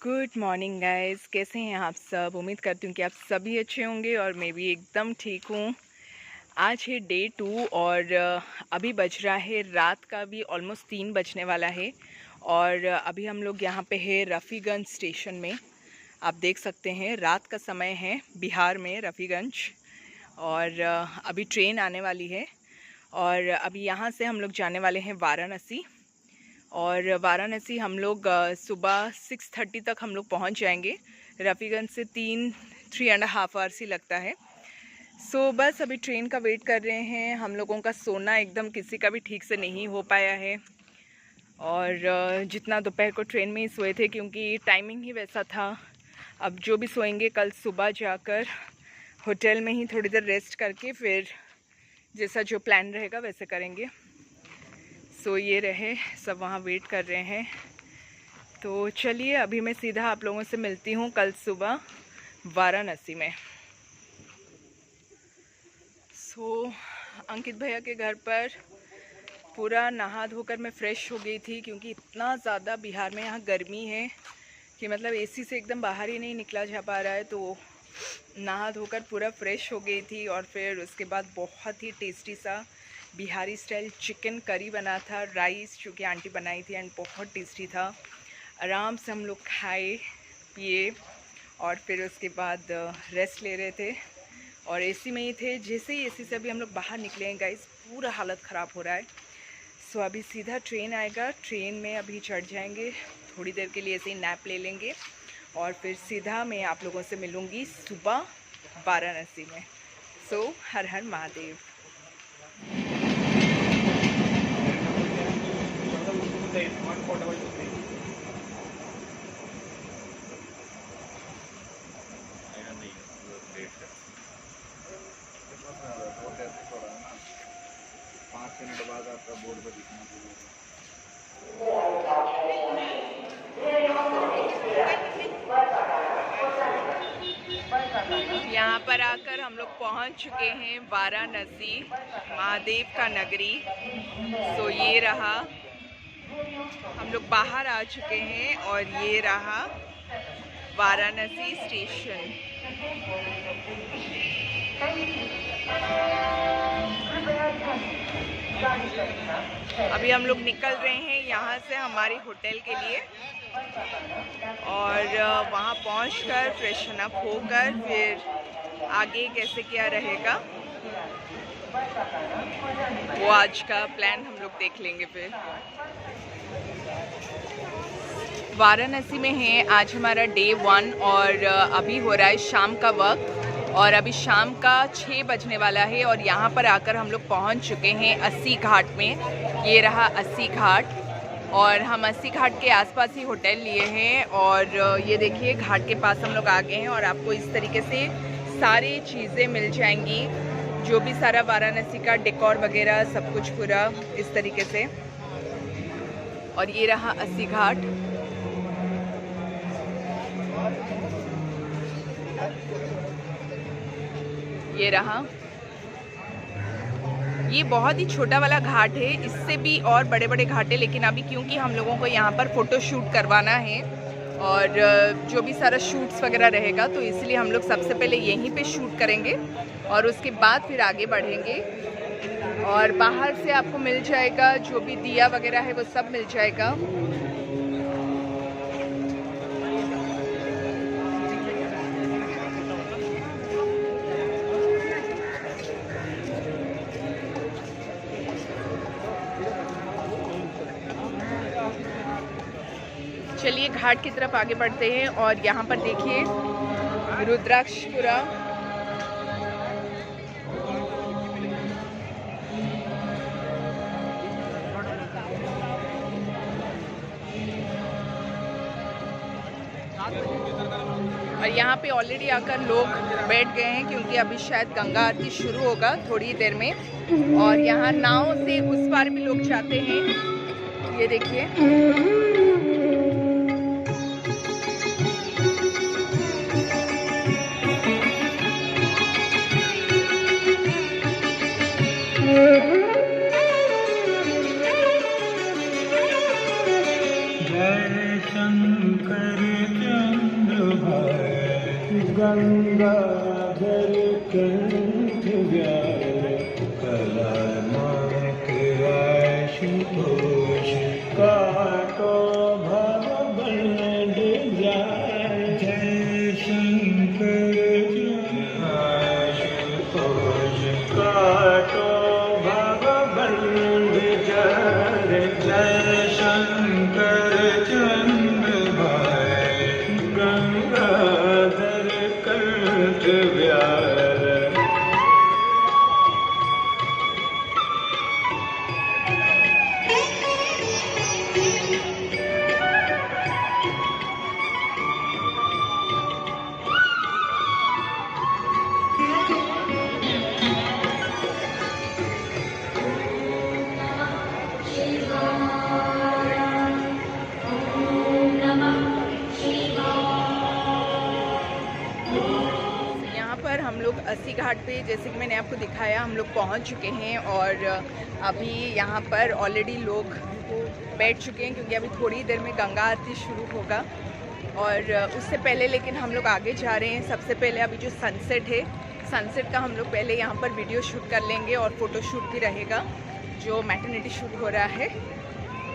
Good morning guys, कैसे हैं आप सब। उम्मीद करती हूँ कि आप सभी अच्छे होंगे और मैं भी एकदम ठीक हूँ। आज है डे 2 और अभी बज रहा है रात का भी ऑलमोस्ट 3 बजने वाला है। और अभी हम लोग यहाँ पे है रफ़ीगंज स्टेशन में। आप देख सकते हैं रात का समय है बिहार में रफ़ीगंज। और अभी ट्रेन आने वाली है और अभी यहाँ से हम लोग जाने वाले हैं वाराणसी। और वाराणसी हम लोग सुबह 6:30 तक हम लोग पहुँच जाएंगे। रफ़ीगंज से 3.5 आवर्स ही लगता है। सो बस अभी ट्रेन का वेट कर रहे हैं। हम लोगों का सोना एकदम किसी का भी ठीक से नहीं हो पाया है। और जितना दोपहर को ट्रेन में ही सोए थे क्योंकि टाइमिंग ही वैसा था। अब जो भी सोएंगे कल सुबह जाकर होटल में ही थोड़ी देर रेस्ट करके फिर जैसा जो प्लान रहेगा वैसे करेंगे। सो ये रहे सब वहाँ वेट कर रहे हैं। तो चलिए अभी मैं सीधा आप लोगों से मिलती हूँ कल सुबह वाराणसी में। सो अंकित भैया के घर पर पूरा नहा धोकर मैं फ़्रेश हो गई थी क्योंकि इतना ज़्यादा बिहार में यहाँ गर्मी है कि मतलब एसी से एकदम बाहर ही नहीं निकला जा पा रहा है। तो नहा धोकर पूरा फ्रेश हो गई थी और फिर उसके बाद बहुत ही टेस्टी सा बिहारी स्टाइल चिकन करी बना था, राइस जो कि आंटी बनाई थी एंड बहुत टेस्टी था। आराम से हम लोग खाए पिए और फिर उसके बाद रेस्ट ले रहे थे और एसी में ही थे। जैसे ही एसी से अभी हम लोग बाहर निकले हैं गाइस, पूरा हालत ख़राब हो रहा है। सो अभी सीधा ट्रेन आएगा, ट्रेन में अभी चढ़ जाएंगे, थोड़ी देर के लिए ऐसे ही नैप ले लेंगे और फिर सीधा मैं आप लोगों से मिलूँगी सुबह वाराणसी में। सो हर हर महादेव। बाद आपका बोर्ड पर दिखना यहाँ पर आकर हम लोग पहुँच चुके हैं वाराणसी, महादेव का नगरी। सो ये रहा, हम लोग बाहर आ चुके हैं और ये रहा वाराणसी स्टेशन। अभी हम लोग निकल रहे हैं यहाँ से हमारे होटल के लिए और वहाँ पहुँचकर फ्रेशन अप होकर फिर आगे कैसे क्या रहेगा वो आज का प्लान हम लोग देख लेंगे। फिर वाराणसी में है आज हमारा डे 1 और अभी हो रहा है शाम का वक्त और अभी शाम का 6 बजने वाला है और यहाँ पर आकर हम लोग पहुँच चुके हैं 80 घाट में। ये रहा 80 घाट और हम 80 घाट के आसपास ही होटल लिए हैं और ये देखिए घाट के पास हम लोग आ गए हैं और आपको इस तरीके से सारी चीज़ें मिल जाएंगी, जो भी सारा वाराणसी का डेकोर वगैरह सब कुछ पूरा इस तरीके से। और ये रहा 80 घाट। ये रहा, ये बहुत ही छोटा वाला घाट है, इससे भी और बड़े बड़े घाट है लेकिन अभी क्योंकि हम लोगों को यहाँ पर फ़ोटो शूट करवाना है और जो भी सारा शूट्स वगैरह रहेगा तो इसलिए हम लोग सबसे पहले यहीं पे शूट करेंगे और उसके बाद फिर आगे बढ़ेंगे। और बाहर से आपको मिल जाएगा जो भी दिया वगैरह है वो सब मिल जाएगा। चलिए घाट की तरफ आगे बढ़ते हैं और यहाँ पर देखिए रुद्राक्षपुरा। और यहाँ पे ऑलरेडी आकर लोग बैठ गए हैं क्योंकि अभी शायद गंगा आरती शुरू होगा थोड़ी देर में। और यहाँ नाव से उस पार भी लोग जाते हैं, ये देखिए। शंकर चंद्र भाई गंगाधर कंठ व्यार कलानाथ आशुतोष काटो भव बंद जाय जय शंकर आशुतोष काटो भव बंद जाय जय शंकर चंद्र भाई गंगाधर कंठ व्यार। यहाँ पर हम लोग अस्सी घाट पे, जैसे कि मैंने आपको दिखाया, हम लोग पहुँच चुके हैं और अभी यहाँ पर ऑलरेडी लोग बैठ चुके हैं क्योंकि अभी थोड़ी देर में गंगा आरती शुरू होगा। और उससे पहले लेकिन हम लोग आगे जा रहे हैं। सबसे पहले अभी जो सनसेट है, सनसेट का हम लोग पहले यहाँ पर वीडियो शूट कर लेंगे और फ़ोटो शूट भी रहेगा जो मैटरनिटी शूट हो रहा है।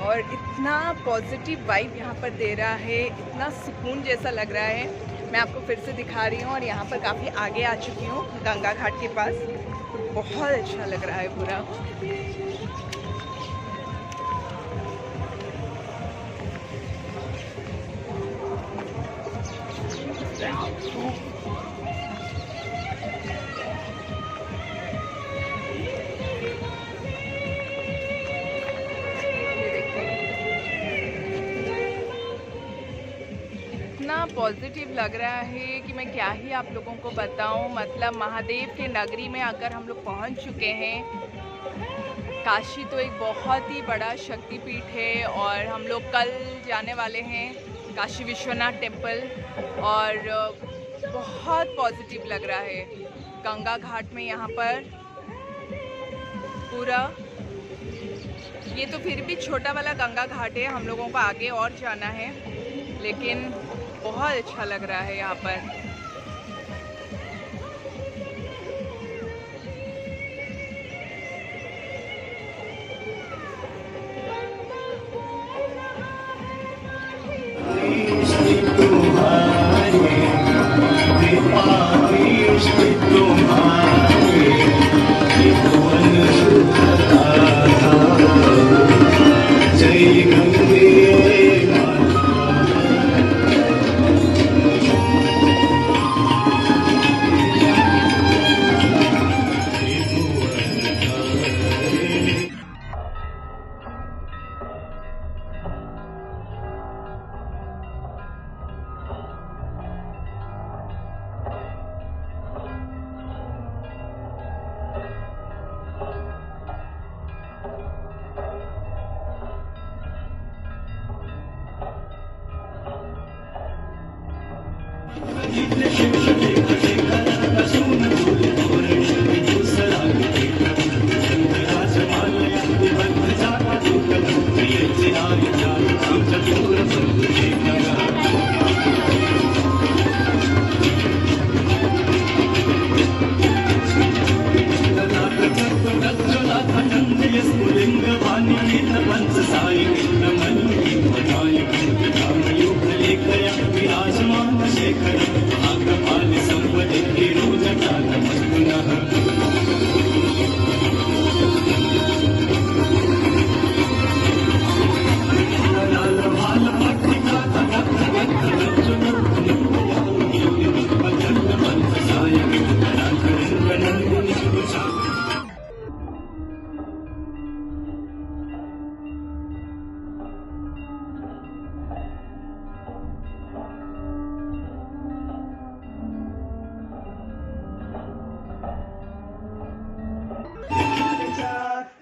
और इतना पॉजिटिव वाइब यहाँ पर दे रहा है, इतना सुकून जैसा लग रहा है। मैं आपको फिर से दिखा रही हूँ और यहाँ पर काफ़ी आगे आ चुकी हूँ गंगा घाट के पास। बहुत अच्छा लग रहा है पूरा। इतना पॉजिटिव लग रहा है कि मैं क्या ही आप लोगों को बताऊं। मतलब महादेव के नगरी में आकर हम लोग पहुंच चुके हैं। काशी तो एक बहुत ही बड़ा शक्तिपीठ है और हम लोग कल जाने वाले हैं काशी विश्वनाथ टेम्पल और बहुत पॉजिटिव लग रहा है। गंगा घाट में यहाँ पर पूरा, ये तो फिर भी छोटा वाला गंगा घाट है, हम लोगों को आगे और जाना है, लेकिन बहुत अच्छा लग रहा है यहाँ पर।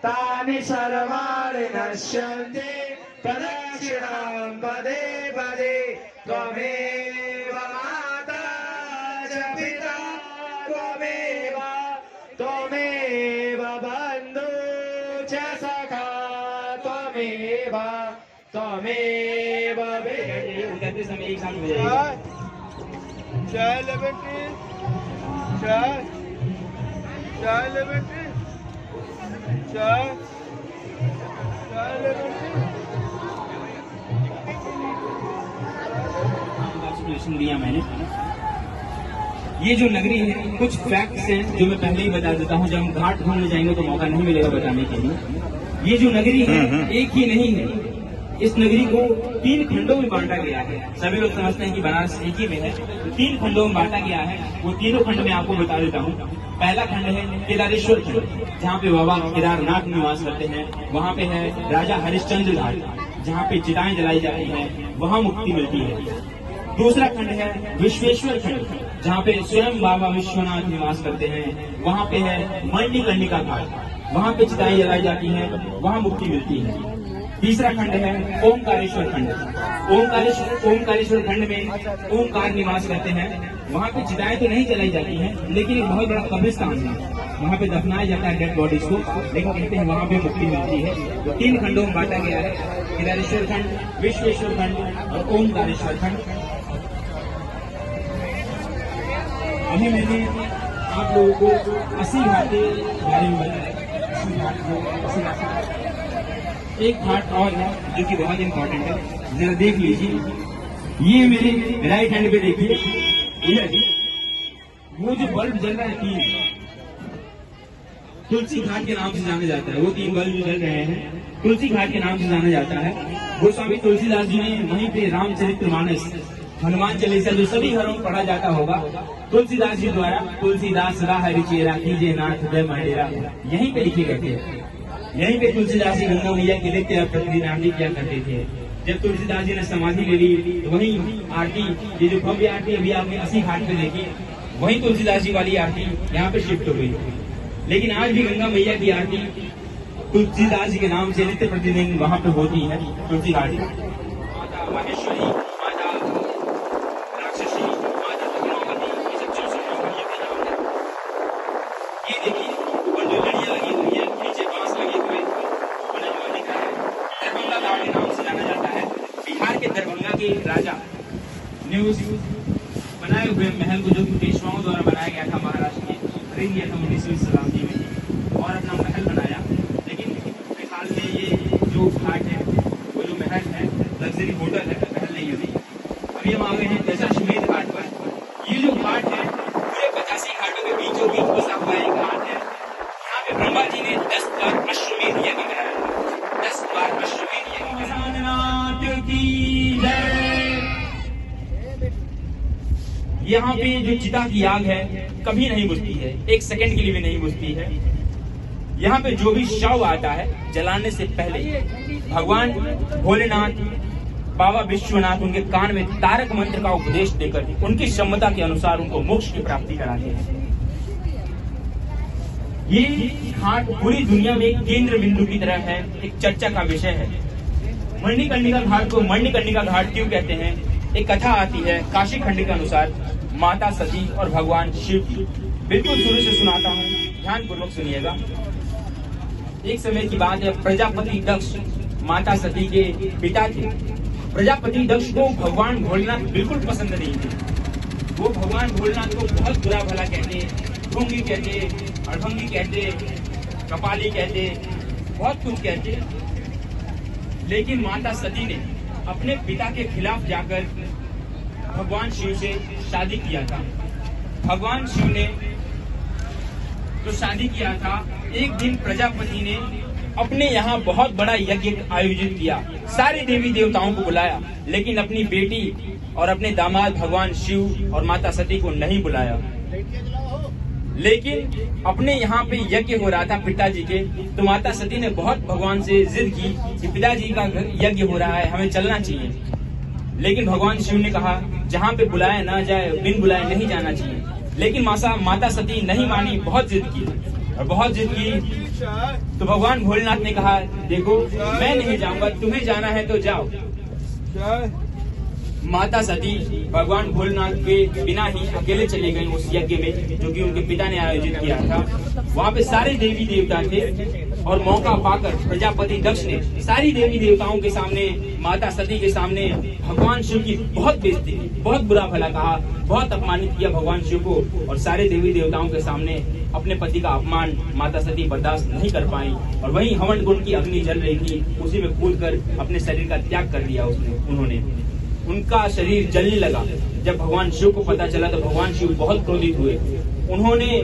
तानि सर्वाणि नश्यन्ति प्रदक्षिणां पदे पदे त्वमेव माता च पिता त्वमेव बन्धु च सखा त्वमेव उतरते समय एक साथ हो जाएगा। चाय लेमन टी, चाय लेमन टी, चाय लेमन टी। एक्सप्लेनेशन दिया मैंने। ये जो नगरी है, कुछ फैक्ट्स हैं जो मैं पहले ही बता देता हूँ, जब हम घाट घूमने जाएंगे तो मौका नहीं मिलेगा बताने के लिए। ये जो नगरी है एक ही नहीं है, इस नगरी को 3 खंडों में बांटा गया है। सभी लोग समझते हैं कि बनारस एक ही में है, तो 3 खंडों में बांटा गया है। वो तीनों खंड में आपको बता देता हूँ। पहला खंड है केदारेश्वर खंड, जहाँ पे बाबा केदारनाथ निवास करते हैं। वहाँ पे है राजा हरिश्चंद्र घाट, जहाँ पे चिताएं जलाई जाती हैं, वहाँ मुक्ति मिलती है। दूसरा खंड है विश्वेश्वर खंड, जहाँ पे स्वयं बाबा विश्वनाथ निवास करते हैं। वहाँ पे है मणिकर्णिका घाट, वहाँ पे चिताएं जलाई जाती हैं, वहाँ मुक्ति मिलती है। तीसरा खंड है ओमकारेश्वर खंड। ओमकारेश्वर खंड में ओमकार निवास करते हैं। वहाँ पे चिताएं तो नहीं जलाई जाती हैं, लेकिन एक बहुत बड़ा कब्रिस्तान है, वहाँ पे दफनाया जाता है डेड बॉडीज को, लेकिन कहते हैं वहाँ पे मुक्ति मिलती है। तो 3 खंडों में बांटा गया है, केदारेश्वर खंड, विश्वेश्वर खंड और ओमकारेश्वर खंड। अभी मैंने आप लोगों को 80 घाट के बारे में बताया। 80 घाट एक घाट और है जो कि बहुत इंपॉर्टेंट है, जरा देख लीजिए। ये मेरे राइट हैंड पे देखिए, वो जो बल्ब जल रहा है 3, तुलसी घाट के नाम से जाना जाता है। वो 3 बल्ब जो जल रहे हैं तुलसी घाट के नाम से जाना जाता है। गोस्वामी तुलसीदास जी ने वहीं पे रामचरितमानस, हनुमान चालीसा जो सभी घरों में पढ़ा जाता होगा, तुलसीदास जी द्वारा तुलसीदास राह रिचेरा कीजिए नाथ जय मंडेरा, यहीं पे लिखे गए थे। यहीं पे तुलसीदास जी गंगा मैया के नित्य प्रतिदिन आरती किया करते थे। जब तुलसीदास जी ने समाधि ले ली तो वही आरती, ये जो भव्य आरती अभी आपने 80 घाट पे देखी, वही तुलसीदास जी वाली आरती यहाँ पे शिफ्ट हो गई। लेकिन आज भी गंगा मैया की आरती तुलसीदास जी के नाम से नित्य प्रतिदिन वहाँ पे होती है। तुलसी घाट माता माहेश्वरी, माता राक्षसी, माता पद्मावती, ये सब ये देखिए ऊपर जो लड़ियाँ लगी हुई है, नीचे बांस लगे हुए बना हुआ दिख रहा है। दरभंगा घाट के नाम से जाना जाता है। बिहार के दरभंगा के राजा ने उस बनाए हुए महल को, जो पेशवाओं द्वारा बनाया गया था, महाराष्ट्र में खरीद लिया था 19वीं शताब्दी में और अपना महल बनाया। लेकिन फिलहाल में ये जो घाट है, वो जो महल है, लग्जरी होटल है, महल नहीं है। अभी हम आ गए हैं दशाश्वमेध घाट पर। ये जो घाट है पूरे 85 घाटों के बीचों बीच बसा हुआ एक घाट है। यहाँ पे ब्रह्मा जी ने 10 बार अश्वमेध यज्ञ कराया, 10 बार अश्वमेध यज्ञ। यहाँ पे जो चिता की आग है कभी नहीं बुझती है, 1 सेकंड के लिए भी नहीं बुझती है। यहाँ पे जो भी शव आता है जलाने से पहले भगवान भोलेनाथ, बाबा विश्वनाथ उनके कान में तारक मंत्र का उपदेश देकर उनकी क्षमता के अनुसार उनको मोक्ष की प्राप्ति कराते हैं। ये घाट पूरी दुनिया में एक केंद्र बिंदु की तरह है, एक चर्चा का विषय है। मणिकर्णिका घाट को मणिकर्णिका घाट क्यों कहते हैं? एक कथा आती है काशी खंड के अनुसार, माता सती और भगवान शिव की। बिल्कुल शुरू से सुनाता हूँ, ध्यान पूर्वक सुनिएगा। एक समय की बात है, प्रजापति दक्ष माता सती के पिता थे। प्रजापति दक्ष को भगवान भोलेनाथ बिल्कुल पसंद नहीं थे। वो भगवान भोलेनाथ को बहुत बुरा भला कहते, ढोंगी कहते, अढ़ोंगी कहते, कपाली कहते, बहुत कुछ कहते। लेकिन माता सती ने अपने पिता के खिलाफ जाकर भगवान शिव से शादी किया था। भगवान शिव ने तो शादी किया था। एक दिन प्रजापति ने अपने यहाँ बहुत बड़ा यज्ञ आयोजित किया, सारे देवी देवताओं को बुलाया, लेकिन अपनी बेटी और अपने दामाद भगवान शिव और माता सती को नहीं बुलाया। लेकिन अपने यहाँ पे यज्ञ हो रहा था पिताजी के, तो माता सती ने बहुत भगवान से जिद की कि पिताजी का यज्ञ हो रहा है, हमें चलना चाहिए। लेकिन भगवान शिव ने कहा जहाँ पे बुलाया ना जाए, बिन बुलाए नहीं जाना चाहिए। लेकिन माता सती नहीं मानी, बहुत जिद की और बहुत जिद की। तो भगवान भोलेनाथ ने कहा देखो मैं नहीं जाऊंगा, तुम्हें जाना है तो जाओ। माता सती भगवान भोलेनाथ के बिना ही अकेले चले गए उस यज्ञ में, जो कि उनके पिता ने आयोजित किया था। वहाँ पे सारे देवी देवता थे। और मौका पाकर प्रजापति दक्ष ने सारी देवी देवताओं के सामने, माता सती के सामने भगवान शिव की बहुत बेइज्जती की, बहुत बुरा भला कहा, बहुत अपमानित किया भगवान शिव को। और सारे देवी देवताओं के सामने अपने पति का अपमान माता सती बर्दाश्त नहीं कर पाई और वहीं हवन कुंड की अग्नि जल रही थी, उसी में कूदकर अपने शरीर का त्याग कर दिया उन्होंने। उनका शरीर जलने लगा। जब भगवान शिव को पता चला तो भगवान शिव बहुत क्रोधित हुए। उन्होंने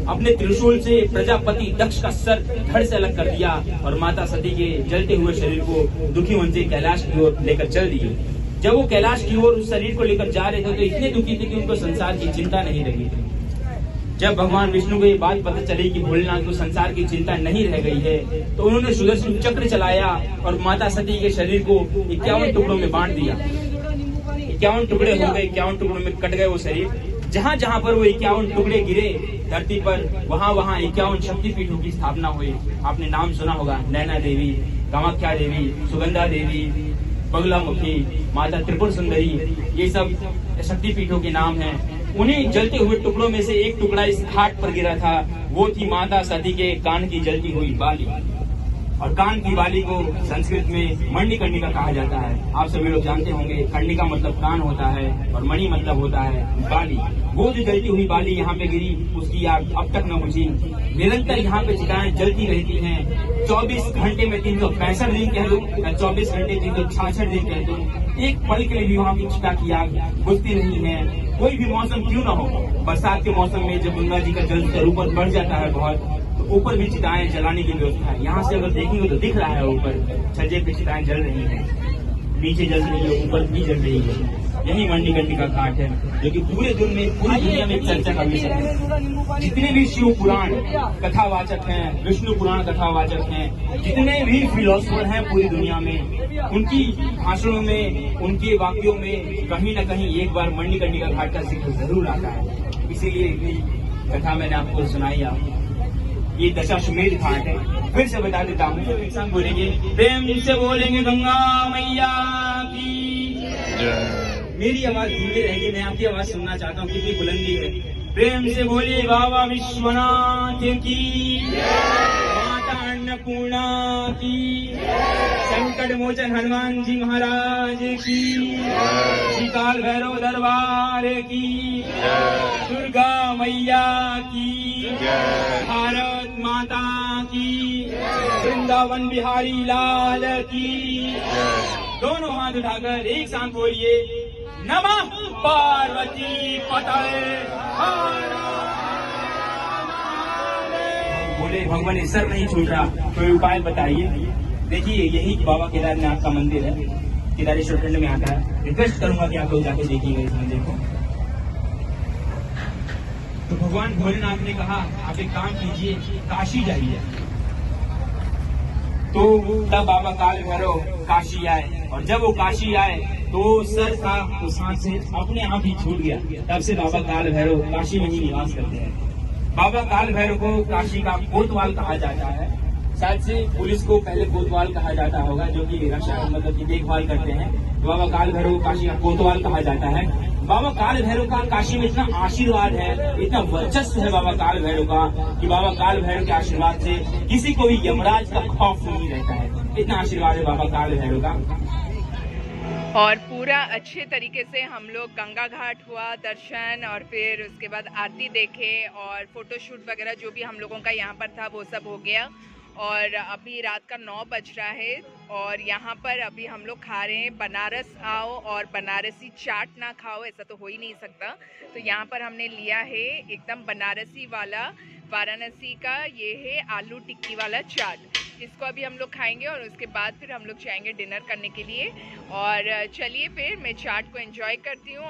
अपने त्रिशूल से प्रजापति दक्ष का सर धड़ से अलग कर दिया और माता सती के जलते हुए शरीर को दुखी मन से कैलाश की ओर लेकर चल दिए। जब वो कैलाश की ओर उस शरीर को लेकर जा रहे थे तो इतने दुखी थे कि उनको संसार की चिंता नहीं रही थी। जब भगवान विष्णु को ये बात पता चली कि भोलेनाथ को संसार की चिंता नहीं रह गई है तो उन्होंने सुदर्शन चक्र चलाया और माता सती के शरीर को 51 टुकड़ों में बांट दिया। 51 टुकड़े हो गए, 51 टुकड़ों में कट गए वो शरीर। जहाँ जहाँ पर वो 51 टुकड़े गिरे धरती पर, वहाँ वहाँ 51 शक्तिपीठों की स्थापना हुई। आपने नाम सुना होगा, नैना देवी, कामाख्या देवी, सुगंधा देवी, बगलामुखी, माता त्रिपुर सुंदरी, ये सब शक्तिपीठों के नाम हैं। उन्हीं जलते हुए टुकड़ों में से एक टुकड़ा इस घाट पर गिरा था, वो थी माता सती के कान की जलती हुई बाली। और कान की बाली को संस्कृत में मणिकर्णिका कहा जाता है। आप सभी लोग जानते होंगे, कर्णिका मतलब कान होता है और मणि मतलब होता है बाली। वो जो जलती हुई बाली यहाँ पे गिरी, उसकी आग अब तक न बुझी। निरंतर यहाँ पे चिताएं जलती रहती हैं। 24 घंटे में 365 दिन कह दो या 24 घंटे 366 दिन कह दो, एक पल के लिए भी वहाँ की चिता की आग बुझती नहीं है। कोई भी मौसम क्यों न हो, बरसात के मौसम में जब गंगा जी का जल स्तर ऊपर बढ़ जाता है बहुत, ऊपर भी चिताएं जलाने की व्यवस्था है। यहाँ से अगर देखेंगे तो दिख रहा है ऊपर छज्जे पे चिताएं जल रही हैं, नीचे जल रही है, ऊपर भी जल रही है। यही मणिकर्णिका घाट है जो कि पूरी दुनिया में चर्चा का विषय है। जितने भी शिव पुराण कथावाचक हैं, विष्णु पुराण कथावाचक हैं, जितने भी फिलोसफर हैं पूरी दुनिया में, उनकी भाषणों में, उनके वाक्यों में कहीं न कहीं एक बार मणिकर्णिका घाट का जिक्र जरूर आता है। इसीलिए कथा मैंने आपको सुनाई। ये दशाश्वमेध घाट है। फिर से बता देता हूँ, एक साथ बोलेंगे, प्रेम से बोलेंगे गंगा मैया की। मेरी आवाज धीरे रहेगी, मैं आपकी आवाज सुनना चाहता हूँ, कितनी बुलंदी है। प्रेम से बोलिए बाबा विश्वनाथ की, माता अन्नपूर्णा की, संकट मोचन हनुमान जी महाराज की, श्री काल भैरव दरबार की, दुर्गा मैया की, भारत माता की, वृंदावन बिहारी लाल की। दोनों हाथ उठाकर एक साथ बोलिए, नमः पार्वती पतये हर। बोले भगवान सर नहीं छूट रहा, कोई उपाय बताइए। देखिए, यही बाबा केदारनाथ का मंदिर है, केदारेश्वर खंड में आता है। रिक्वेस्ट करूंगा कि आप लोग जाके देखिएगा इस मंदिर को। तो भगवान भोलेनाथ ने कहा, आप एक काम कीजिए, काशी जाइए। तो तब बाबा काल भैरव काशी आए, और जब वो काशी आए तो सर का उस हाथ से अपने आप ही छूट गया। तब से बाबा काल भैरव काशी में ही निवास करते हैं। बाबा काल भैरव को काशी का कोतवाल कहा जाता है। शायद से पुलिस को पहले कोतवाल कहा जाता होगा, जो कि रक्षा मतलब की देखभाल करते हैं। तो बाबा काल भैरव को काशी का कोतवाल कहा जाता है। बाबा काल भैरव का काशी में इतना आशीर्वाद है, इतना वर्चस्व है बाबा काल भैरव का, कि बाबा काल भैरव के आशीर्वाद से किसी को भी यमराज का खौफ नहीं रहता है। इतना आशीर्वाद है बाबा काल भैरव का। और पूरा अच्छे तरीके से हम लोग गंगा घाट हुआ दर्शन, और फिर उसके बाद आरती देखे और फोटोशूट वगैरह जो भी हम लोगों का यहाँ पर था वो सब हो गया। और अभी रात का 9 बज रहा है और यहाँ पर अभी हम लोग खा रहे हैं। बनारस आओ और बनारसी चाट ना खाओ, ऐसा तो हो ही नहीं सकता। तो यहाँ पर हमने लिया है एकदम बनारसी वाला, वाराणसी का ये है आलू टिक्की वाला चाट। इसको अभी हम लोग खाएंगे और उसके बाद फिर हम लोग जाएंगे डिनर करने के लिए। और चलिए फिर मैं चाट को एंजॉय करती हूँ।